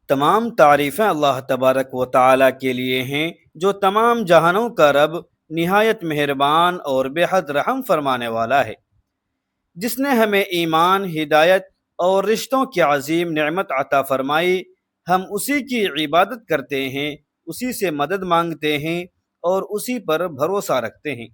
تمام تعریفیں اللہ تبارک و تعالی کے لیے ہیں جو تمام جہانوں کا رب، نہایت مہربان اور بے حد رحم فرمانے والا ہے، جس نے ہمیں ایمان، ہدایت اور رشتوں کی عظیم نعمت عطا فرمائی۔ ہم اسی کی عبادت کرتے ہیں، اسی سے مدد مانگتے ہیں اور اسی پر بھروسہ رکھتے ہیں۔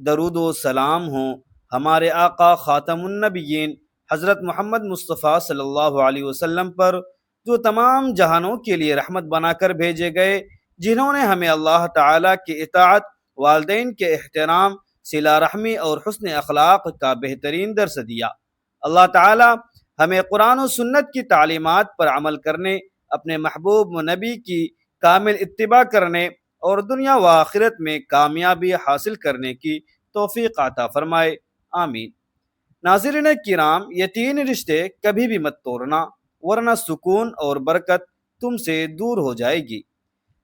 درود و سلام ہوں ہمارے آقا خاتم النبیین حضرت محمد مصطفیٰ صلی اللہ علیہ وسلم پر، جو تمام جہانوں کے لیے رحمت بنا کر بھیجے گئے، جنہوں نے ہمیں اللہ تعالیٰ کی اطاعت، والدین کے احترام، صلہ رحمی اور حسن اخلاق کا بہترین درس دیا۔ اللہ تعالیٰ ہمیں قرآن و سنت کی تعلیمات پر عمل کرنے، اپنے محبوب نبی کی کامل اتباع کرنے اور دنیا و آخرت میں کامیابی حاصل کرنے کی توفیق عطا فرمائے، آمین۔ ناظرین کرام، یہ تین رشتے کبھی بھی مت توڑنا، ورنہ سکون اور برکت تم سے دور ہو جائے گی۔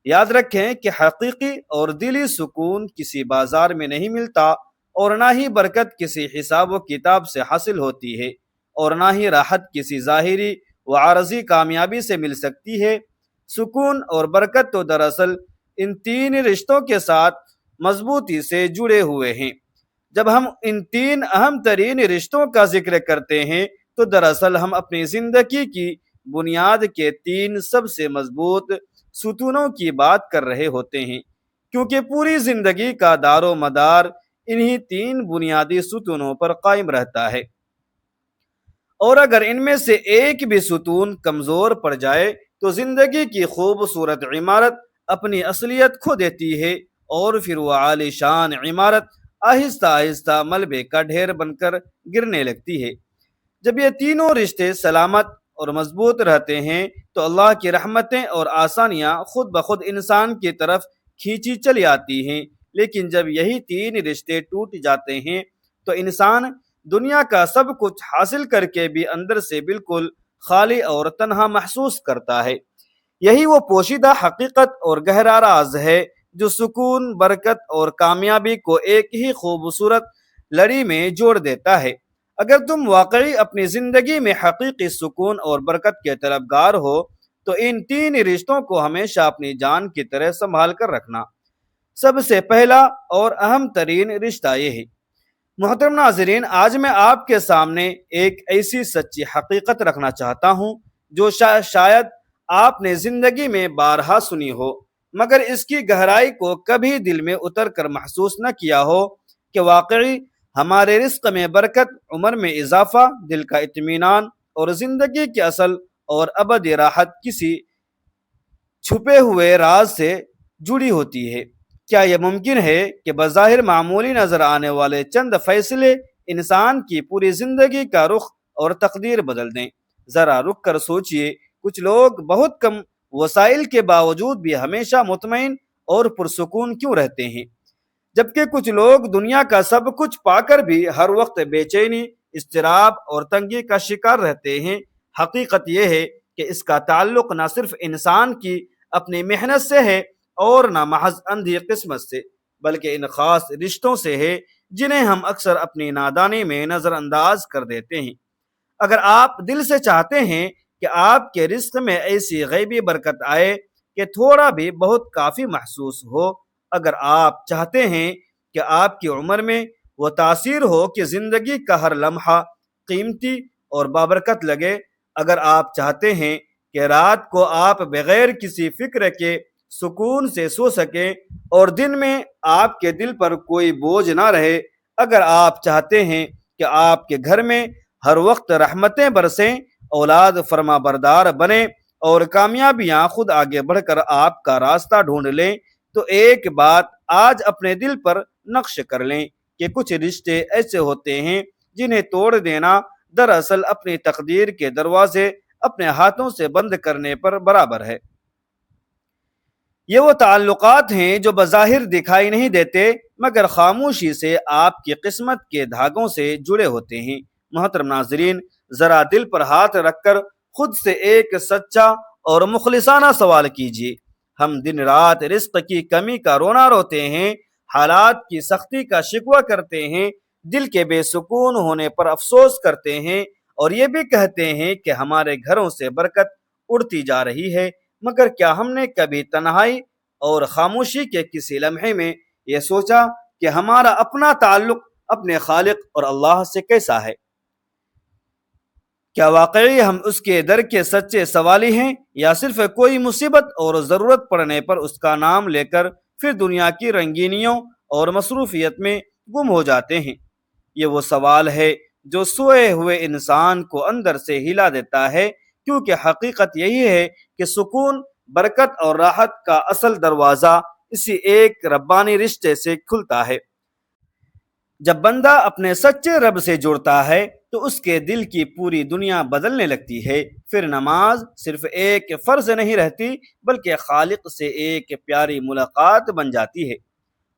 یاد رکھیں کہ حقیقی اور دلی سکون کسی بازار میں نہیں ملتا، اور نہ ہی برکت کسی حساب و کتاب سے حاصل ہوتی ہے، اور نہ ہی راحت کسی ظاہری و عارضی کامیابی سے مل سکتی ہے۔ سکون اور برکت تو دراصل ان تین رشتوں کے ساتھ مضبوطی سے جڑے ہوئے ہیں۔ جب ہم ان تین اہم ترین رشتوں کا ذکر کرتے ہیں تو دراصل ہم اپنی زندگی کی بنیاد کے تین سب سے مضبوط ستونوں کی بات کر رہے ہوتے ہیں، کیونکہ پوری زندگی کا دار و مدار انہی تین بنیادی ستونوں پر قائم رہتا ہے، اور اگر ان میں سے ایک بھی ستون کمزور پڑ جائے تو زندگی کی خوبصورت عمارت اپنی اصلیت کھو دیتی ہے، اور پھر وہ عالی شان عمارت آہستہ آہستہ ملبے کا ڈھیر بن کر گرنے لگتی ہے۔ جب یہ تینوں رشتے سلامت اور مضبوط رہتے ہیں تو اللہ کی رحمتیں اور آسانیاں خود بخود انسان کی طرف کھینچی چلی آتی ہیں، لیکن جب یہی تین رشتے ٹوٹ جاتے ہیں تو انسان دنیا کا سب کچھ حاصل کر کے بھی اندر سے بالکل خالی اور تنہا محسوس کرتا ہے۔ یہی وہ پوشیدہ حقیقت اور گہرا راز ہے جو سکون، برکت اور کامیابی کو ایک ہی خوبصورت لڑی میں جوڑ دیتا ہے۔ اگر تم واقعی اپنی زندگی میں حقیقی سکون اور برکت کے طلبگار ہو تو ان تین رشتوں کو ہمیشہ اپنی جان کی طرح سنبھال کر رکھنا۔ سب سے پہلا اور اہم ترین رشتہ یہ ہے۔ محترم ناظرین، آج میں آپ کے سامنے ایک ایسی سچی حقیقت رکھنا چاہتا ہوں جو شاید آپ نے زندگی میں بارہا سنی ہو، مگر اس کی گہرائی کو کبھی دل میں اتر کر محسوس نہ کیا ہو، کہ واقعی ہمارے رزق میں برکت، عمر میں اضافہ، دل کا اطمینان اور زندگی کی اصل اور ابدی راحت کسی چھپے ہوئے راز سے جڑی ہوتی ہے۔ کیا یہ ممکن ہے کہ بظاہر معمولی نظر آنے والے چند فیصلے انسان کی پوری زندگی کا رخ اور تقدیر بدل دیں؟ ذرا رک کر سوچئے، کچھ لوگ بہت کم وسائل کے باوجود بھی ہمیشہ مطمئن اور پرسکون کیوں رہتے ہیں، جبکہ کچھ لوگ دنیا کا سب کچھ پا کر بھی ہر وقت بے چینی، اضطراب اور تنگی کا شکار رہتے ہیں؟ حقیقت یہ ہے کہ اس کا تعلق نہ صرف انسان کی اپنی محنت سے ہے اور نہ محض اندھی قسمت سے، بلکہ ان خاص رشتوں سے ہے جنہیں ہم اکثر اپنی نادانی میں نظر انداز کر دیتے ہیں۔ اگر آپ دل سے چاہتے ہیں کہ آپ کے رزق میں ایسی غیبی برکت آئے کہ تھوڑا بھی بہت کافی محسوس ہو، اگر آپ چاہتے ہیں کہ آپ کی عمر میں وہ تاثیر ہو کہ زندگی کا ہر لمحہ قیمتی اور بابرکت لگے، اگر آپ چاہتے ہیں کہ رات کو آپ بغیر کسی فکر کے سکون سے سو سکیں اور دن میں آپ کے دل پر کوئی بوجھ نہ رہے، اگر آپ چاہتے ہیں کہ آپ کے گھر میں ہر وقت رحمتیں برسیں، اولاد فرما بردار بنے اور کامیابیاں خود آگے بڑھ کر آپ کا راستہ ڈھونڈ لیں، تو ایک بات آج اپنے دل پر نقش کر لیں کہ کچھ رشتے ایسے ہوتے ہیں جنہیں توڑ دینا دراصل اپنی تقدیر کے دروازے اپنے ہاتھوں سے بند کرنے پر برابر ہے۔ یہ وہ تعلقات ہیں جو بظاہر دکھائی نہیں دیتے، مگر خاموشی سے آپ کی قسمت کے دھاگوں سے جڑے ہوتے ہیں۔ محترم ناظرین، ذرا دل پر ہاتھ رکھ کر خود سے ایک سچا اور مخلصانہ سوال کیجیے۔ ہم دن رات رزق کی کمی کا رونا روتے ہیں، حالات کی سختی کا شکوہ کرتے ہیں، دل کے بے سکون ہونے پر افسوس کرتے ہیں، اور یہ بھی کہتے ہیں کہ ہمارے گھروں سے برکت اڑتی جا رہی ہے، مگر کیا ہم نے کبھی تنہائی اور خاموشی کے کسی لمحے میں یہ سوچا کہ ہمارا اپنا تعلق اپنے خالق اور اللہ سے کیسا ہے؟ کیا واقعی ہم اس کے در کے سچے سوالی ہیں، یا صرف کوئی مصیبت اور ضرورت پڑنے پر اس کا نام لے کر پھر دنیا کی رنگینیوں اور مصروفیت میں گم ہو جاتے ہیں؟ یہ وہ سوال ہے جو سوئے ہوئے انسان کو اندر سے ہلا دیتا ہے، کیونکہ حقیقت یہی ہے کہ سکون، برکت اور راحت کا اصل دروازہ اسی ایک ربانی رشتے سے کھلتا ہے۔ جب بندہ اپنے سچے رب سے جڑتا ہے تو اس کے دل کی پوری دنیا بدلنے لگتی ہے۔ پھر نماز صرف ایک فرض نہیں رہتی، بلکہ خالق سے ایک پیاری ملاقات بن جاتی ہے۔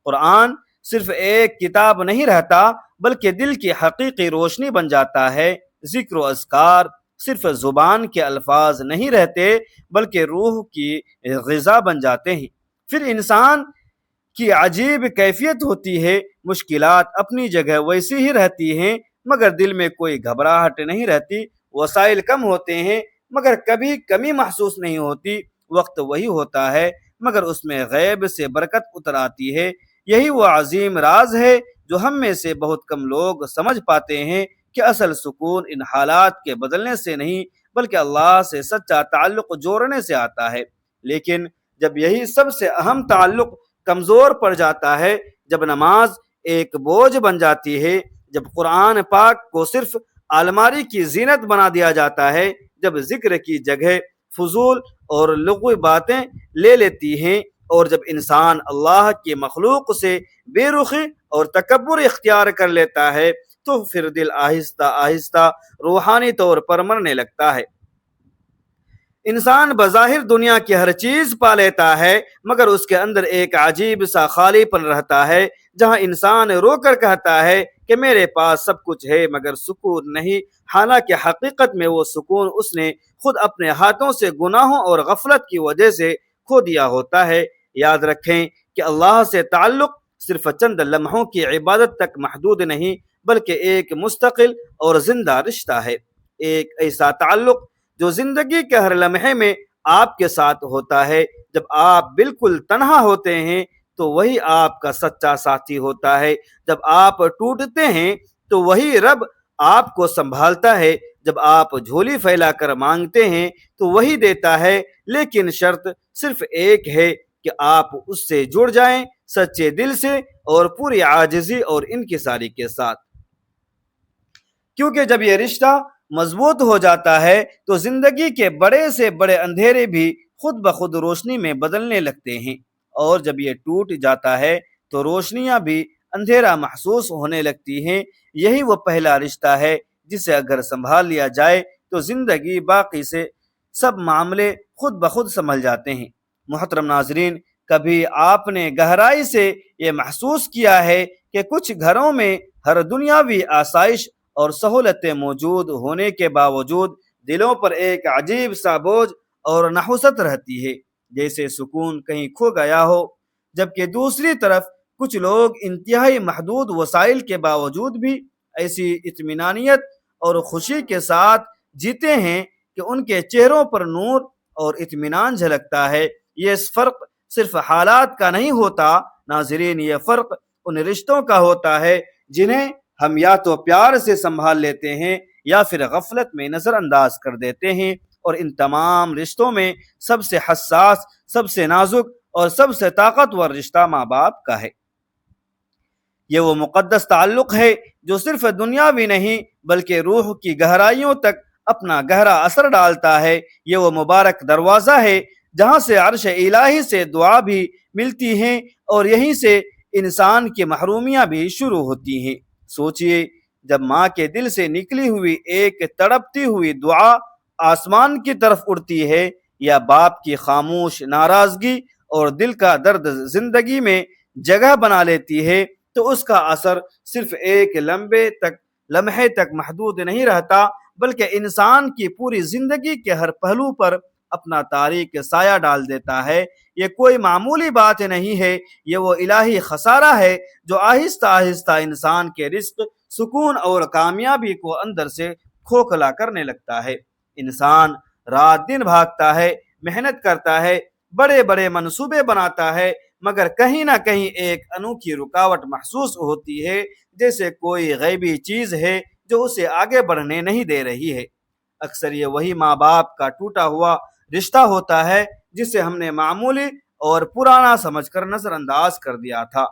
قرآن صرف ایک کتاب نہیں رہتا، بلکہ دل کی حقیقی روشنی بن جاتا ہے۔ ذکر و اذکار صرف زبان کے الفاظ نہیں رہتے، بلکہ روح کی غذا بن جاتے ہیں۔ پھر انسان کی عجیب کیفیت ہوتی ہے، مشکلات اپنی جگہ ویسی ہی رہتی ہیں، مگر دل میں کوئی گھبراہٹ نہیں رہتی۔ وسائل کم ہوتے ہیں، مگر کبھی کمی محسوس نہیں ہوتی۔ وقت وہی ہوتا ہے، مگر اس میں غیب سے برکت اتر آتی ہے۔ یہی وہ عظیم راز ہے جو ہم میں سے بہت کم لوگ سمجھ پاتے ہیں کہ اصل سکون ان حالات کے بدلنے سے نہیں، بلکہ اللہ سے سچا تعلق جوڑنے سے آتا ہے۔ لیکن جب یہی سب سے اہم تعلق کمزور پڑ جاتا ہے، جب نماز ایک بوجھ بن جاتی ہے، جب قرآن پاک کو صرف الماری کی زینت بنا دیا جاتا ہے، جب ذکر کی جگہ فضول اور لغوی باتیں لے لیتی ہیں، اور جب انسان اللہ کی مخلوق سے بے رخی اور تکبر اختیار کر لیتا ہے، تو پھر دل آہستہ آہستہ روحانی طور پر مرنے لگتا ہے۔ انسان بظاہر دنیا کی ہر چیز پا لیتا ہے، مگر اس کے اندر ایک عجیب سا خالی پن رہتا ہے، جہاں انسان رو کر کہتا ہے کہ میرے پاس سب کچھ ہے مگر سکون نہیں، حالانکہ حقیقت میں وہ سکون اس نے خود اپنے ہاتھوں سے گناہوں اور غفلت کی وجہ سے کھو دیا ہوتا ہے۔ یاد رکھیں کہ اللہ سے تعلق صرف چند لمحوں کی عبادت تک محدود نہیں، بلکہ ایک مستقل اور زندہ رشتہ ہے، ایک ایسا تعلق جو زندگی کے ہر لمحے میں آپ کے ساتھ ہوتا ہے۔ جب آپ بالکل تنہا ہوتے ہیں تو وہی آپ کا سچا ساتھی ہوتا ہے، جب آپ ٹوٹتے ہیں تو وہی رب آپ کو سنبھالتا ہے، جب آپ جھولی پھیلا کر مانگتے ہیں تو وہی دیتا ہے، لیکن شرط صرف ایک ہے کہ آپ اس سے جڑ جائیں، سچے دل سے اور پوری عاجزی اور انکساری کے ساتھ۔ کیونکہ جب یہ رشتہ مضبوط ہو جاتا ہے تو زندگی کے بڑے سے بڑے اندھیرے بھی خود بخود روشنی میں بدلنے لگتے ہیں، اور جب یہ ٹوٹ جاتا ہے تو روشنیاں بھی اندھیرا محسوس ہونے لگتی ہیں۔ یہی وہ پہلا رشتہ ہے جسے اگر سنبھال لیا جائے تو زندگی باقی سے سب معاملے خود بخود سنبھل جاتے ہیں۔ محترم ناظرین، کبھی آپ نے گہرائی سے یہ محسوس کیا ہے کہ کچھ گھروں میں ہر دنیاوی آسائش اور سہولتیں موجود ہونے کے باوجود دلوں پر ایک عجیب سا بوجھ اور نحوست رہتی ہے، جیسے سکون کہیں کھو گیا ہو؟ جبکہ دوسری طرف کچھ لوگ انتہائی محدود وسائل کے باوجود بھی ایسی اطمینانیت اور خوشی کے ساتھ جیتے ہیں کہ ان کے چہروں پر نور اور اطمینان جھلکتا ہے۔ یہ فرق صرف حالات کا نہیں ہوتا ناظرین، یہ فرق ان رشتوں کا ہوتا ہے جنہیں ہم یا تو پیار سے سنبھال لیتے ہیں یا پھر غفلت میں نظر انداز کر دیتے ہیں۔ اور ان تمام رشتوں میں سب سے حساس، سب سے نازک اور سب سے طاقتور رشتہ ماں باپ کا ہے۔ یہ وہ مقدس تعلق ہے جو صرف دنیاوی نہیں بلکہ روح کی گہرائیوں تک اپنا گہرا اثر ڈالتا ہے۔ یہ وہ مبارک دروازہ ہے جہاں سے عرش الہی سے دعا بھی ملتی ہیں، اور یہیں سے انسان کی محرومیاں بھی شروع ہوتی ہیں۔ سوچئے، جب ماں کے دل سے نکلی ہوئی ایک تڑپتی ہوئی دعا آسمان کی طرف اڑتی ہے، یا باپ کی خاموش ناراضگی اور دل کا درد زندگی میں جگہ بنا لیتی ہے، تو اس کا اثر صرف ایک لمحے تک محدود نہیں رہتا، بلکہ انسان کی پوری زندگی کے ہر پہلو پر اپنا تاریک سایہ ڈال دیتا ہے۔ یہ کوئی معمولی بات نہیں ہے، یہ وہ الہی خسارہ ہے جو آہستہ آہستہ انسان کے رزق، سکون اور کامیابی کو اندر سے کھوکھلا کرنے لگتا ہے۔ انسان رات دن بھاگتا ہے، محنت کرتا ہے، بڑے بڑے منصوبے بناتا ہے، مگر کہیں نہ کہیں ایک انوکھی رکاوٹ محسوس ہوتی ہے، جیسے کوئی غیبی چیز ہے جو اسے آگے بڑھنے نہیں دے رہی ہے۔ اکثر یہ وہی ماں باپ کا ٹوٹا ہوا رشتہ ہوتا ہے جسے ہم نے معمولی اور پرانا سمجھ کر نظر انداز کر دیا تھا،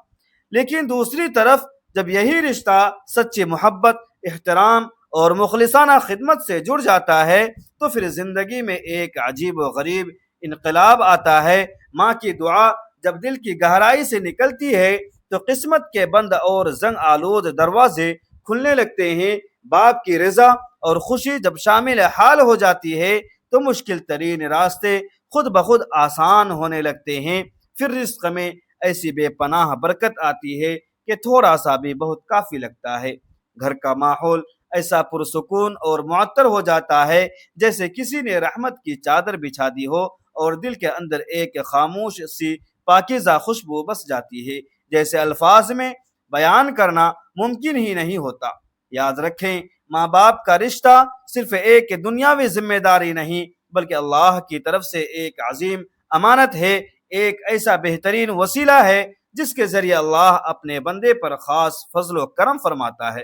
لیکن دوسری طرف جب یہی رشتہ سچی محبت، احترام اور مخلصانہ خدمت سے جڑ جاتا ہے تو پھر زندگی میں ایک عجیب و غریب انقلاب آتا ہے۔ ماں کی دعا جب دل کی گہرائی سے نکلتی ہے تو قسمت کے بند اور زنگ آلود دروازے کھلنے لگتے ہیں۔ باپ کی رضا اور خوشی جب شامل حال ہو جاتی ہے تو مشکل ترین راستے خود بخود آسان ہونے لگتے ہیں۔ پھر رزق میں ایسی بے پناہ برکت آتی ہے کہ تھوڑا سا بھی بہت کافی لگتا ہے۔ گھر کا ماحول ایسا پرسکون اور معطر ہو جاتا ہے جیسے کسی نے رحمت کی چادر بچھا دی ہو، اور دل کے اندر ایک خاموش سی پاکیزہ خوشبو بس جاتی ہے جیسے الفاظ میں بیان کرنا ممکن ہی نہیں ہوتا۔ یاد رکھیں، ماں باپ کا رشتہ صرف ایک دنیاوی ذمہ داری نہیں بلکہ اللہ کی طرف سے ایک عظیم امانت ہے، ایک ایسا بہترین وسیلہ ہے جس کے ذریعے اللہ اپنے بندے پر خاص فضل و کرم فرماتا ہے۔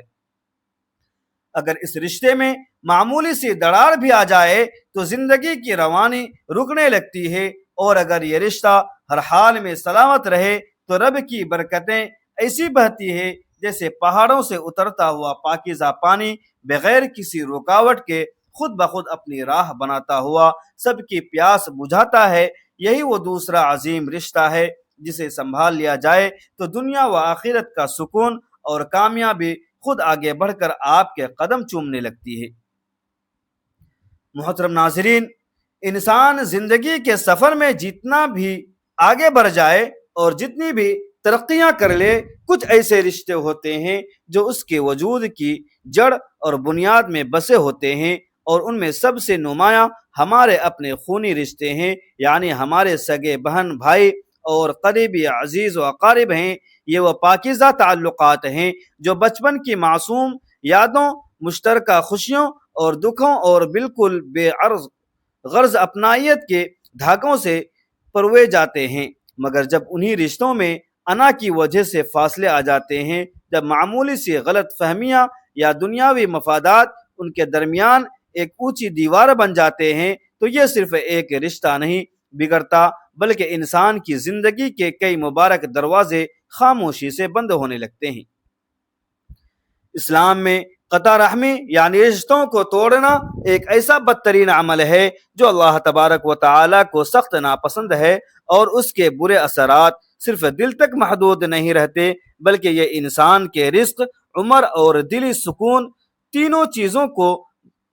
اگر اس رشتے میں معمولی سی دراڑ بھی آ جائے تو زندگی کی روانی رکنے لگتی ہے، اور اگر یہ رشتہ ہر حال میں سلامت رہے تو رب کی برکتیں ایسی بہتی ہے جیسے پہاڑوں سے اترتا ہوا پاکیزہ پانی بغیر کسی رکاوٹ کے خود بخود اپنی راہ بناتا ہوا سب کی پیاس بجھاتا ہے۔ یہی وہ دوسرا عظیم رشتہ ہے جسے سنبھال لیا جائے تو دنیا و آخرت کا سکون اور کامیابی خود آگے بڑھ کر آپ کے قدم چومنے لگتی ہے۔ محترم ناظرین، انسان زندگی کے سفر میں جتنا بھی آگے بڑھ جائے اور جتنی بھی ترقیاں کر لے، کچھ ایسے رشتے ہوتے ہیں جو اس کے وجود کی جڑ اور بنیاد میں بسے ہوتے ہیں، اور ان میں سب سے نمایاں ہمارے اپنے خونی رشتے ہیں، یعنی ہمارے سگے بہن بھائی اور قریبی عزیز و اقارب ہیں۔ یہ وہ پاکیزہ تعلقات ہیں جو بچپن کی معصوم یادوں، مشترکہ خوشیوں اور دکھوں اور بالکل بے عرض غرض اپنائیت کے دھاگوں سے پروے جاتے ہیں، مگر جب انہی رشتوں میں انا کی وجہ سے فاصلے آ جاتے ہیں، جب معمولی سی غلط فہمیاں یا دنیاوی مفادات ان کے درمیان ایک اونچی دیوار بن جاتے ہیں، تو یہ صرف ایک رشتہ نہیں بگڑتا بلکہ انسان کی زندگی کے کئی مبارک دروازے خاموشی سے بند ہونے لگتے ہیں۔ اسلام میں قطع رحمی یعنی رشتوں کو توڑنا ایک ایسا بدترین عمل ہے جو اللہ تبارک و تعالی کو سخت ناپسند ہے، اور اس کے برے اثرات صرف دل تک محدود نہیں رہتے بلکہ یہ انسان کے رزق، عمر اور دلی سکون تینوں چیزوں کو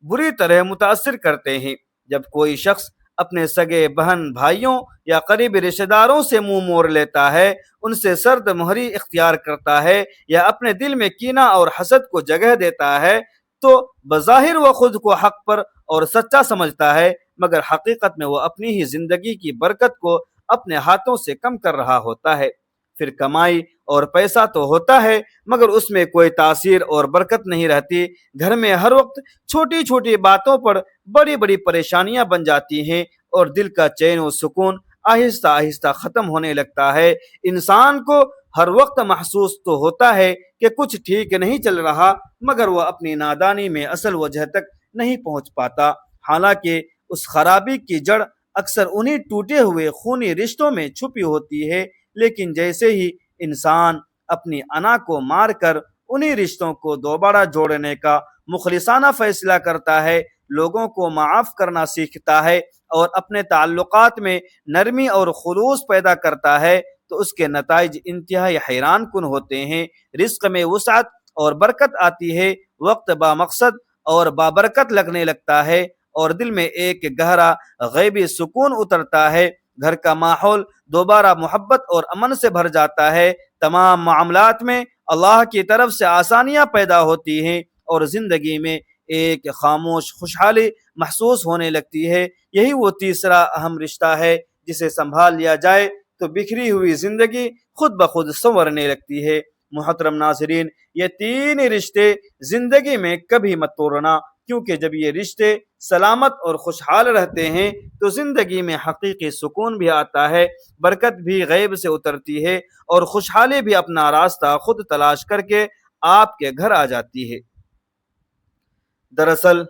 بری طرح متاثر کرتے ہیں۔ جب کوئی شخص اپنے سگے بہن بھائیوں یا قریبی رشتہ داروں سے منہ موڑ لیتا ہے، ان سے سرد مہری اختیار کرتا ہے یا اپنے دل میں کینہ اور حسد کو جگہ دیتا ہے تو بظاہر وہ خود کو حق پر اور سچا سمجھتا ہے، مگر حقیقت میں وہ اپنی ہی زندگی کی برکت کو اپنے ہاتھوں سے کم کر رہا ہوتا ہے۔ پھر کمائی اور پیسہ تو ہوتا ہے مگر اس میں کوئی تاثیر اور برکت نہیں رہتی۔ گھر میں ہر وقت چھوٹی چھوٹی باتوں پر بڑی بڑی پریشانیاں بن جاتی ہیں، اور دل کا چین و سکون آہستہ آہستہ ختم ہونے لگتا ہے۔ انسان کو ہر وقت محسوس تو ہوتا ہے کہ کچھ ٹھیک نہیں چل رہا، مگر وہ اپنی نادانی میں اصل وجہ تک نہیں پہنچ پاتا، حالانکہ اس خرابی کی جڑ اکثر انہی ٹوٹے ہوئے خونی رشتوں میں چھپی ہوتی ہے۔ لیکن جیسے ہی انسان اپنی انا کو مار کر انہی رشتوں کو دوبارہ جوڑنے کا مخلصانہ فیصلہ کرتا ہے، لوگوں کو معاف کرنا سیکھتا ہے اور اپنے تعلقات میں نرمی اور خلوص پیدا کرتا ہے تو اس کے نتائج انتہائی حیران کن ہوتے ہیں۔ رزق میں وسعت اور برکت آتی ہے، وقت با مقصد اور بابرکت لگنے لگتا ہے، اور دل میں ایک گہرا غیبی سکون اترتا ہے۔ گھر کا ماحول دوبارہ محبت اور امن سے بھر جاتا ہے، تمام معاملات میں اللہ کی طرف سے آسانیاں پیدا ہوتی ہیں، اور زندگی میں ایک خاموش خوشحالی محسوس ہونے لگتی ہے۔ یہی وہ تیسرا اہم رشتہ ہے جسے سنبھال لیا جائے تو بکھری ہوئی زندگی خود بخود سنورنے لگتی ہے۔ محترم ناظرین، یہ تین رشتے زندگی میں کبھی مت توڑنا، کیونکہ جب یہ رشتے سلامت اور خوشحال رہتے ہیں تو زندگی میں حقیقی سکون بھی آتا ہے، برکت بھی غیب سے اترتی ہے، اور خوشحالی بھی اپنا راستہ خود تلاش کر کے آپ کے گھر آ جاتی ہے۔ دراصل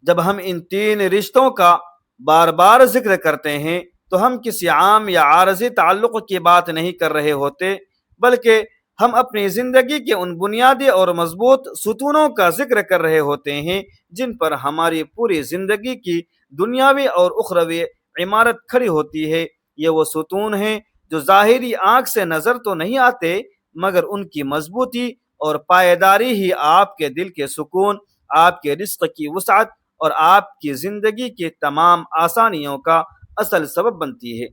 جب ہم ان تین رشتوں کا بار بار ذکر کرتے ہیں تو ہم کسی عام یا عارضی تعلق کی بات نہیں کر رہے ہوتے، بلکہ ہم اپنی زندگی کے ان بنیادی اور مضبوط ستونوں کا ذکر کر رہے ہوتے ہیں جن پر ہماری پوری زندگی کی دنیاوی اور اخروی عمارت کھڑی ہوتی ہے۔ یہ وہ ستون ہیں جو ظاہری آنکھ سے نظر تو نہیں آتے، مگر ان کی مضبوطی اور پائیداری ہی آپ کے دل کے سکون، آپ کے رزق کی وسعت اور آپ کی زندگی کی تمام آسانیوں کا اصل سبب بنتی ہے۔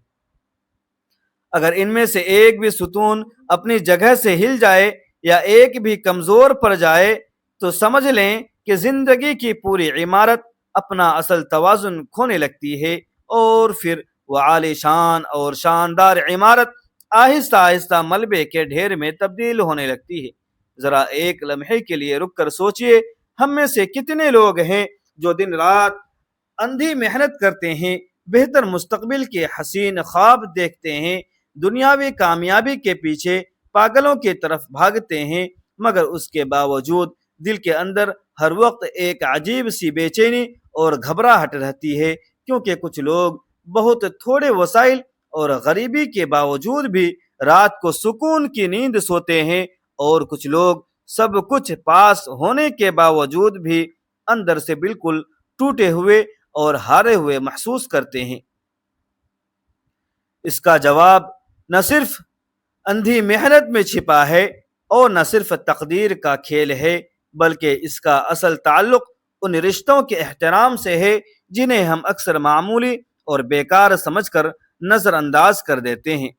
اگر ان میں سے ایک بھی ستون اپنی جگہ سے ہل جائے یا ایک بھی کمزور پڑ جائے تو سمجھ لیں کہ زندگی کی پوری عمارت اپنا اصل توازن کھونے لگتی ہے، اور پھر وہ عالی شان اور شاندار عمارت آہستہ آہستہ ملبے کے ڈھیر میں تبدیل ہونے لگتی ہے۔ ذرا ایک لمحے کے لیے رک کر سوچئے، ہم میں سے کتنے لوگ ہیں جو دن رات اندھی محنت کرتے ہیں، بہتر مستقبل کے حسین خواب دیکھتے ہیں، دنیاوی کامیابی کے پیچھے پاگلوں کی طرف بھاگتے ہیں، مگر اس کے باوجود دل کے اندر ہر وقت ایک عجیب سی بے چینی اور گھبراہٹ رہتی ہے، کیونکہ کچھ لوگ بہت تھوڑے وسائل اور غریبی کے باوجود بھی رات کو سکون کی نیند سوتے ہیں، اور کچھ لوگ سب کچھ پاس ہونے کے باوجود بھی اندر سے بالکل ٹوٹے ہوئے اور ہارے ہوئے محسوس کرتے ہیں۔ اس کا جواب نہ صرف اندھی محنت میں چھپا ہے اور نہ صرف تقدیر کا کھیل ہے، بلکہ اس کا اصل تعلق ان رشتوں کے احترام سے ہے جنہیں ہم اکثر معمولی اور بیکار سمجھ کر نظر انداز کر دیتے ہیں۔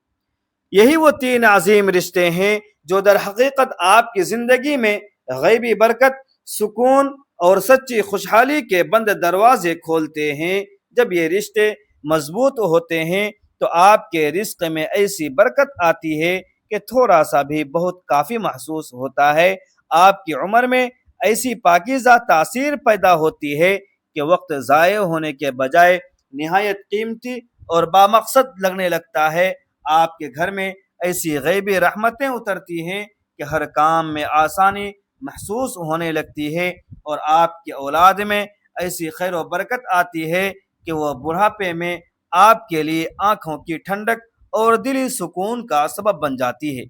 یہی وہ تین عظیم رشتے ہیں جو در حقیقت آپ کی زندگی میں غیبی برکت، سکون اور سچی خوشحالی کے بند دروازے کھولتے ہیں۔ جب یہ رشتے مضبوط ہوتے ہیں تو آپ کے رزق میں ایسی برکت آتی ہے کہ تھوڑا سا بھی بہت کافی محسوس ہوتا ہے۔ آپ کی عمر میں ایسی پاکیزہ تاثیر پیدا ہوتی ہے کہ وقت ضائع ہونے کے بجائے نہایت قیمتی اور بامقصد لگنے لگتا ہے۔ آپ کے گھر میں ایسی غیبی رحمتیں اترتی ہیں کہ ہر کام میں آسانی محسوس ہونے لگتی ہے، اور آپ کی اولاد میں ایسی خیر و برکت آتی ہے کہ وہ بڑھاپے میں آپ کے لیے آنکھوں کی ٹھنڈک اور دلی سکون کا سبب بن جاتی ہے۔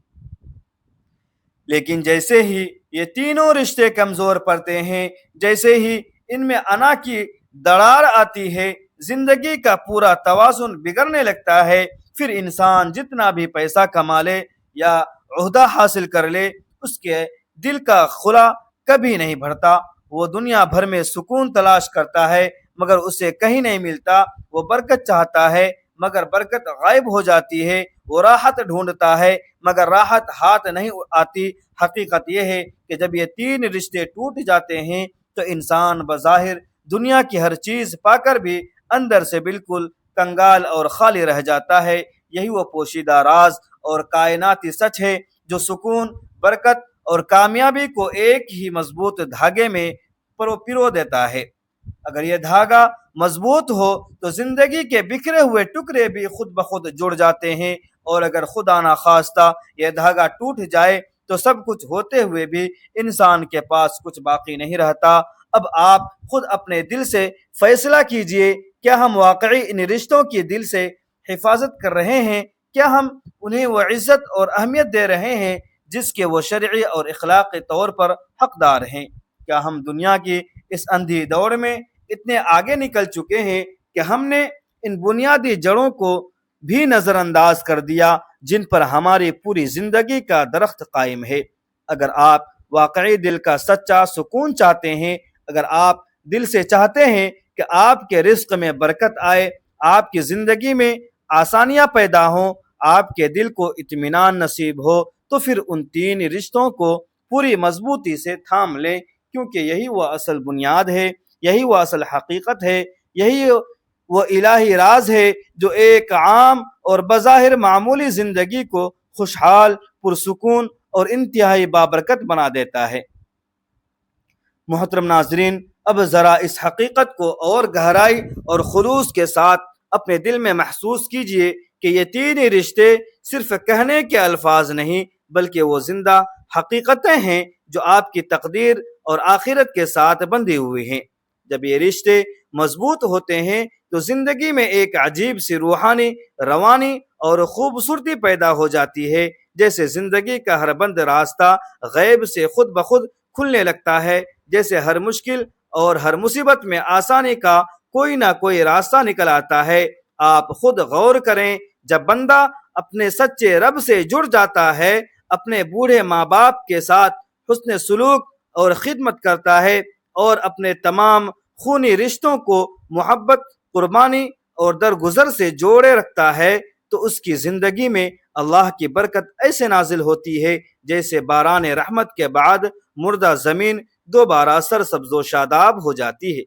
لیکن جیسے ہی یہ تینوں رشتے کمزور پڑتے ہیں، جیسے ہی ان میں انا کی دراڑ آتی ہے، زندگی کا پورا توازن بگڑنے لگتا ہے۔ پھر انسان جتنا بھی پیسہ کما لے یا عہدہ حاصل کر لے، اس کے دل کا خلا کبھی نہیں بھرتا۔ وہ دنیا بھر میں سکون تلاش کرتا ہے مگر اسے کہیں نہیں ملتا، وہ برکت چاہتا ہے مگر برکت غائب ہو جاتی ہے، وہ راحت ڈھونڈتا ہے مگر راحت ہاتھ نہیں آتی۔ حقیقت یہ ہے کہ جب یہ تین رشتے ٹوٹ جاتے ہیں تو انسان بظاہر دنیا کی ہر چیز پا کر بھی اندر سے بالکل کنگال اور خالی رہ جاتا ہے۔ یہی وہ پوشیدہ راز اور کائناتی سچ ہے جو سکون، برکت اور کامیابی کو ایک ہی مضبوط دھاگے میں پرو دیتا ہے۔ اگر یہ دھاگا مضبوط ہو تو زندگی کے بکھرے ہوئے ٹکڑے بھی خود بخود جڑ جاتے ہیں، اور اگر خدا نخواستہ یہ دھاگا ٹوٹ جائے تو سب کچھ ہوتے ہوئے بھی انسان کے پاس کچھ باقی نہیں رہتا۔ اب آپ خود اپنے دل سے فیصلہ کیجئے، کیا ہم واقعی ان رشتوں کی دل سے حفاظت کر رہے ہیں؟ کیا ہم انہیں وہ عزت اور اہمیت دے رہے ہیں جس کے وہ شرعی اور اخلاقی طور پر حقدار ہیں؟ کیا ہم دنیا کی اس اندھی دوڑ میں اتنے آگے نکل چکے ہیں کہ ہم نے ان بنیادی جڑوں کو بھی نظر انداز کر دیا جن پر ہماری پوری زندگی کا درخت قائم ہے؟ اگر آپ واقعی دل کا سچا سکون چاہتے ہیں، اگر آپ دل سے چاہتے ہیں کہ آپ کے رزق میں برکت آئے، آپ کی زندگی میں آسانیاں پیدا ہوں، آپ کے دل کو اطمینان نصیب ہو، تو پھر ان تین رشتوں کو پوری مضبوطی سے تھام لیں، کیونکہ یہی وہ اصل بنیاد ہے، یہی وہ اصل حقیقت ہے، یہی وہ الہی راز ہے جو ایک عام اور بظاہر معمولی زندگی کو خوشحال، پرسکون اور انتہائی بابرکت بنا دیتا ہے۔ محترم ناظرین، اب ذرا اس حقیقت کو اور گہرائی اور خلوص کے ساتھ اپنے دل میں محسوس کیجئے کہ یہ تین رشتے صرف کہنے کے الفاظ نہیں بلکہ وہ زندہ حقیقتیں ہیں جو آپ کی تقدیر اور آخرت کے ساتھ بندھی ہوئی ہیں۔ جب یہ رشتے مضبوط ہوتے ہیں تو زندگی میں ایک عجیب سی روحانی، روانی اور خوبصورتی پیدا ہو جاتی ہے، جیسے زندگی کا ہر بند راستہ غیب سے خود بخود کھلنے لگتا ہے، جیسے ہر مشکل اور ہر مصیبت میں آسانی کا کوئی نہ کوئی راستہ نکل آتا ہے۔ آپ خود غور کریں، جب بندہ اپنے سچے رب سے جڑ جاتا ہے، اپنے بوڑھے ماں باپ کے ساتھ حسن سلوک اور خدمت کرتا ہے اور اپنے تمام خونی رشتوں کو محبت، قربانی اور درگزر سے جوڑے رکھتا ہے، تو اس کی زندگی میں اللہ کی برکت ایسے نازل ہوتی ہے جیسے باران رحمت کے بعد مردہ زمین دوبارہ سرسبز و شاداب ہو جاتی ہے۔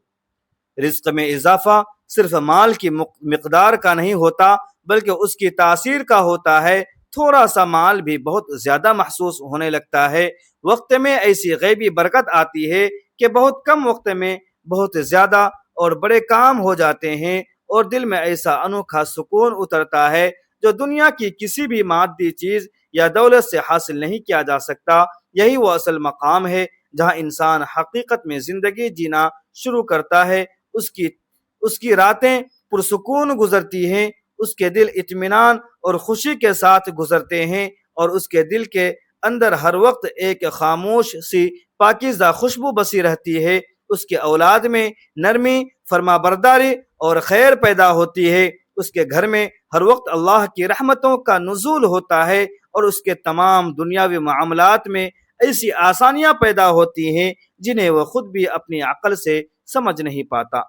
رزق میں اضافہ صرف مال کی مقدار کا نہیں ہوتا بلکہ اس کی تاثیر کا ہوتا ہے۔ تھوڑا سا مال بھی بہت زیادہ محسوس ہونے لگتا ہے۔ وقت میں ایسی غیبی برکت آتی ہے کہ بہت کم وقت میں بہت زیادہ اور بڑے کام ہو جاتے ہیں، اور دل میں ایسا انوکھا سکون اترتا ہے جو دنیا کی کسی بھی مادی چیز یا دولت سے حاصل نہیں کیا جا سکتا۔ یہی وہ اصل مقام ہے جہاں انسان حقیقت میں زندگی جینا شروع کرتا ہے۔ اس کی راتیں پرسکون گزرتی ہیں، اس کے دل اطمینان اور خوشی کے ساتھ گزرتے ہیں، اور اس کے دل کے اندر ہر وقت ایک خاموش سی پاکیزہ خوشبو بسی رہتی ہے۔ اس کے اولاد میں نرمی، فرما برداری اور خیر پیدا ہوتی ہے۔ اس کے گھر میں ہر وقت اللہ کی رحمتوں کا نزول ہوتا ہے، اور اس کے تمام دنیاوی معاملات میں ایسی آسانیاں پیدا ہوتی ہیں جنہیں وہ خود بھی اپنی عقل سے سمجھ نہیں پاتا۔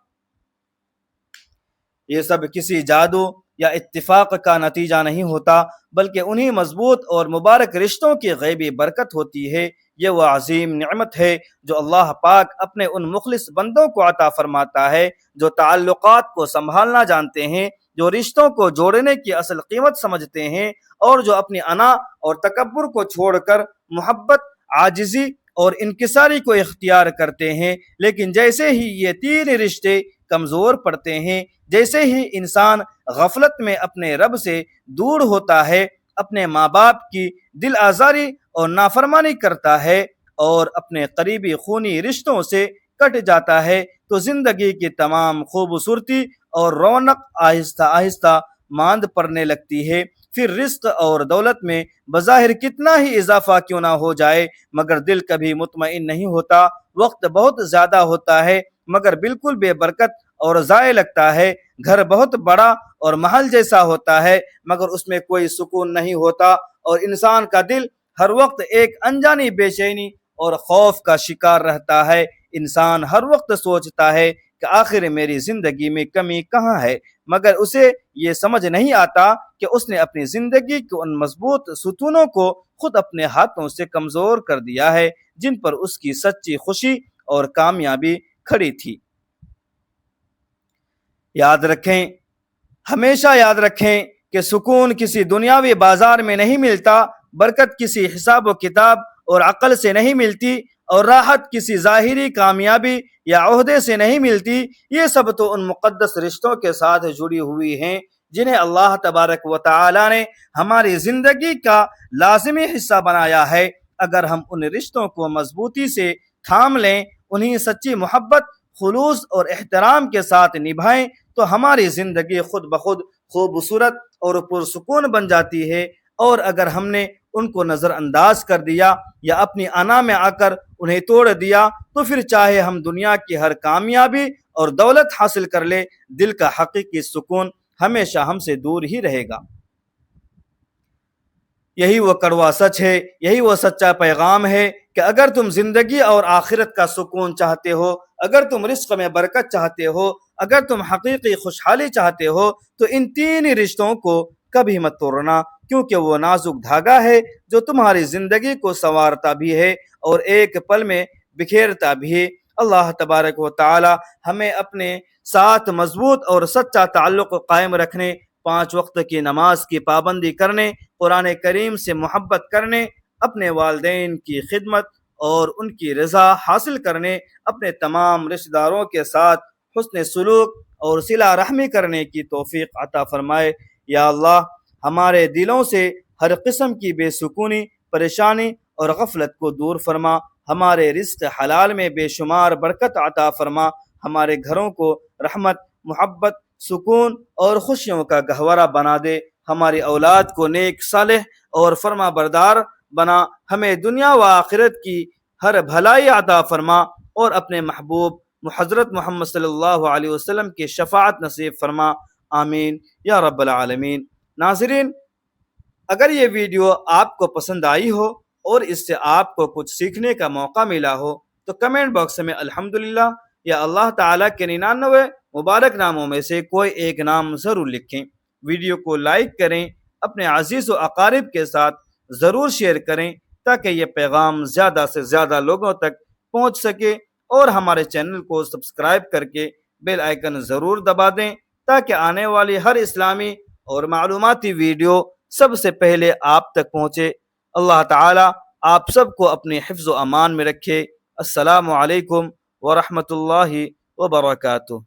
یہ سب کسی جادو یا اتفاق کا نتیجہ نہیں ہوتا بلکہ انہی مضبوط اور مبارک رشتوں کی غیبی برکت ہوتی ہے۔ یہ وہ عظیم نعمت ہے جو اللہ پاک اپنے ان مخلص بندوں کو عطا فرماتا ہے جو تعلقات کو سنبھالنا جانتے ہیں، جو رشتوں کو جوڑنے کی اصل قیمت سمجھتے ہیں، اور جو اپنی انا اور تکبر کو چھوڑ کر محبت، عاجزی اور انکساری کو اختیار کرتے ہیں۔ لیکن جیسے ہی یہ تین رشتے کمزور پڑتے ہیں، جیسے ہی انسان غفلت میں اپنے رب سے دور ہوتا ہے، اپنے ماں باپ کی دل آزاری اور نافرمانی کرتا ہے اور اپنے قریبی خونی رشتوں سے کٹ جاتا ہے، تو زندگی کی تمام خوبصورتی اور رونق آہستہ آہستہ ماند پڑنے لگتی ہے۔ پھر رزق اور دولت میں بظاہر کتنا ہی اضافہ کیوں نہ ہو جائے، مگر دل کبھی مطمئن نہیں ہوتا۔ وقت بہت زیادہ ہوتا ہے مگر بالکل بے برکت اور ضائع لگتا ہے۔ گھر بہت بڑا اور محل جیسا ہوتا ہے مگر اس میں کوئی سکون نہیں ہوتا، اور انسان کا دل ہر وقت ایک انجانی بے چینی اور خوف کا شکار رہتا ہے۔ انسان ہر وقت سوچتا ہے کہ آخر میری زندگی میں کمی کہاں ہے، مگر اسے یہ سمجھ نہیں آتا کہ اس نے اپنی زندگی کے ان مضبوط ستونوں کو خود اپنے ہاتھوں سے کمزور کر دیا ہے جن پر اس کی سچی خوشی اور کامیابی کھڑی تھی۔ یاد رکھیں، ہمیشہ یاد رکھیں کہ سکون کسی دنیاوی بازار میں نہیں ملتا، برکت کسی حساب و کتاب اور عقل سے نہیں ملتی، اور راحت کسی ظاہری کامیابی یا عہدے سے نہیں ملتی۔ یہ سب تو ان مقدس رشتوں کے ساتھ جڑی ہوئی ہیں جنہیں اللہ تبارک و تعالی نے ہماری زندگی کا لازمی حصہ بنایا ہے۔ اگر ہم ان رشتوں کو مضبوطی سے تھام لیں، انہیں سچی محبت، خلوص اور احترام کے ساتھ نبھائیں، تو ہماری زندگی خود بخود خوبصورت اور پرسکون بن جاتی ہے۔ اور اگر ہم نے ان کو نظر انداز کر دیا یا اپنی انا میں آ کر انہیں توڑ دیا، تو پھر چاہے ہم دنیا کی ہر کامیابی اور دولت حاصل کر لیں، دل کا حقیقی سکون ہمیشہ ہم سے دور ہی رہے گا۔ یہی وہ کڑوا سچ ہے، یہی وہ سچا پیغام ہے کہ اگر تم زندگی اور آخرت کا سکون چاہتے ہو، اگر تم رزق میں برکت چاہتے ہو، اگر تم حقیقی خوشحالی چاہتے ہو، تو ان تین رشتوں کو کبھی مت توڑنا، کیونکہ وہ نازک دھاگا ہے جو تمہاری زندگی کو سنوارتا بھی ہے اور ایک پل میں بکھیرتا بھی ہے۔ اللہ تبارک و تعالی ہمیں اپنے ساتھ مضبوط اور سچا تعلق قائم رکھنے، 5 وقت کی نماز کی پابندی کرنے، قرآن کریم سے محبت کرنے، اپنے والدین کی خدمت اور ان کی رضا حاصل کرنے اپنے تمام رشتہ داروں کے ساتھ حسن سلوک اور صلہ رحمی کرنے کی توفیق عطا فرمائے۔ یا اللہ ہمارے دلوں سے ہر قسم کی بے سکونی، پریشانی اور غفلت کو دور فرما، ہمارے رزق حلال میں بے شمار برکت عطا فرما، ہمارے گھروں کو رحمت، محبت، سکون اور خوشیوں کا گہوارہ بنا دے، ہماری اولاد کو نیک، صالح اور فرما بردار بنا، ہمیں دنیا و آخرت کی ہر بھلائی عطا فرما اور اپنے محبوب حضرت محمد صلی اللہ علیہ وسلم کی شفاعت نصیب فرما، آمین یا رب العالمین۔ ناظرین، اگر یہ ویڈیو آپ کو پسند آئی ہو اور اس سے آپ کو کچھ سیکھنے کا موقع ملا ہو تو کمنٹ باکس میں الحمدللہ یا اللہ تعالیٰ کے 99 مبارک ناموں میں سے کوئی ایک نام ضرور لکھیں۔ ویڈیو کو لائک کریں، اپنے عزیز و اقارب کے ساتھ ضرور شیئر کریں تاکہ یہ پیغام زیادہ سے زیادہ لوگوں تک پہنچ سکے، اور ہمارے چینل کو سبسکرائب کر کے بیل آئیکن ضرور دبا دیں تاکہ آنے والی ہر اسلامی اور معلوماتی ویڈیو سب سے پہلے آپ تک پہنچے۔ اللہ تعالی آپ سب کو اپنے حفظ و امان میں رکھے۔ السلام علیکم ورحمۃ اللہ وبرکاتہ۔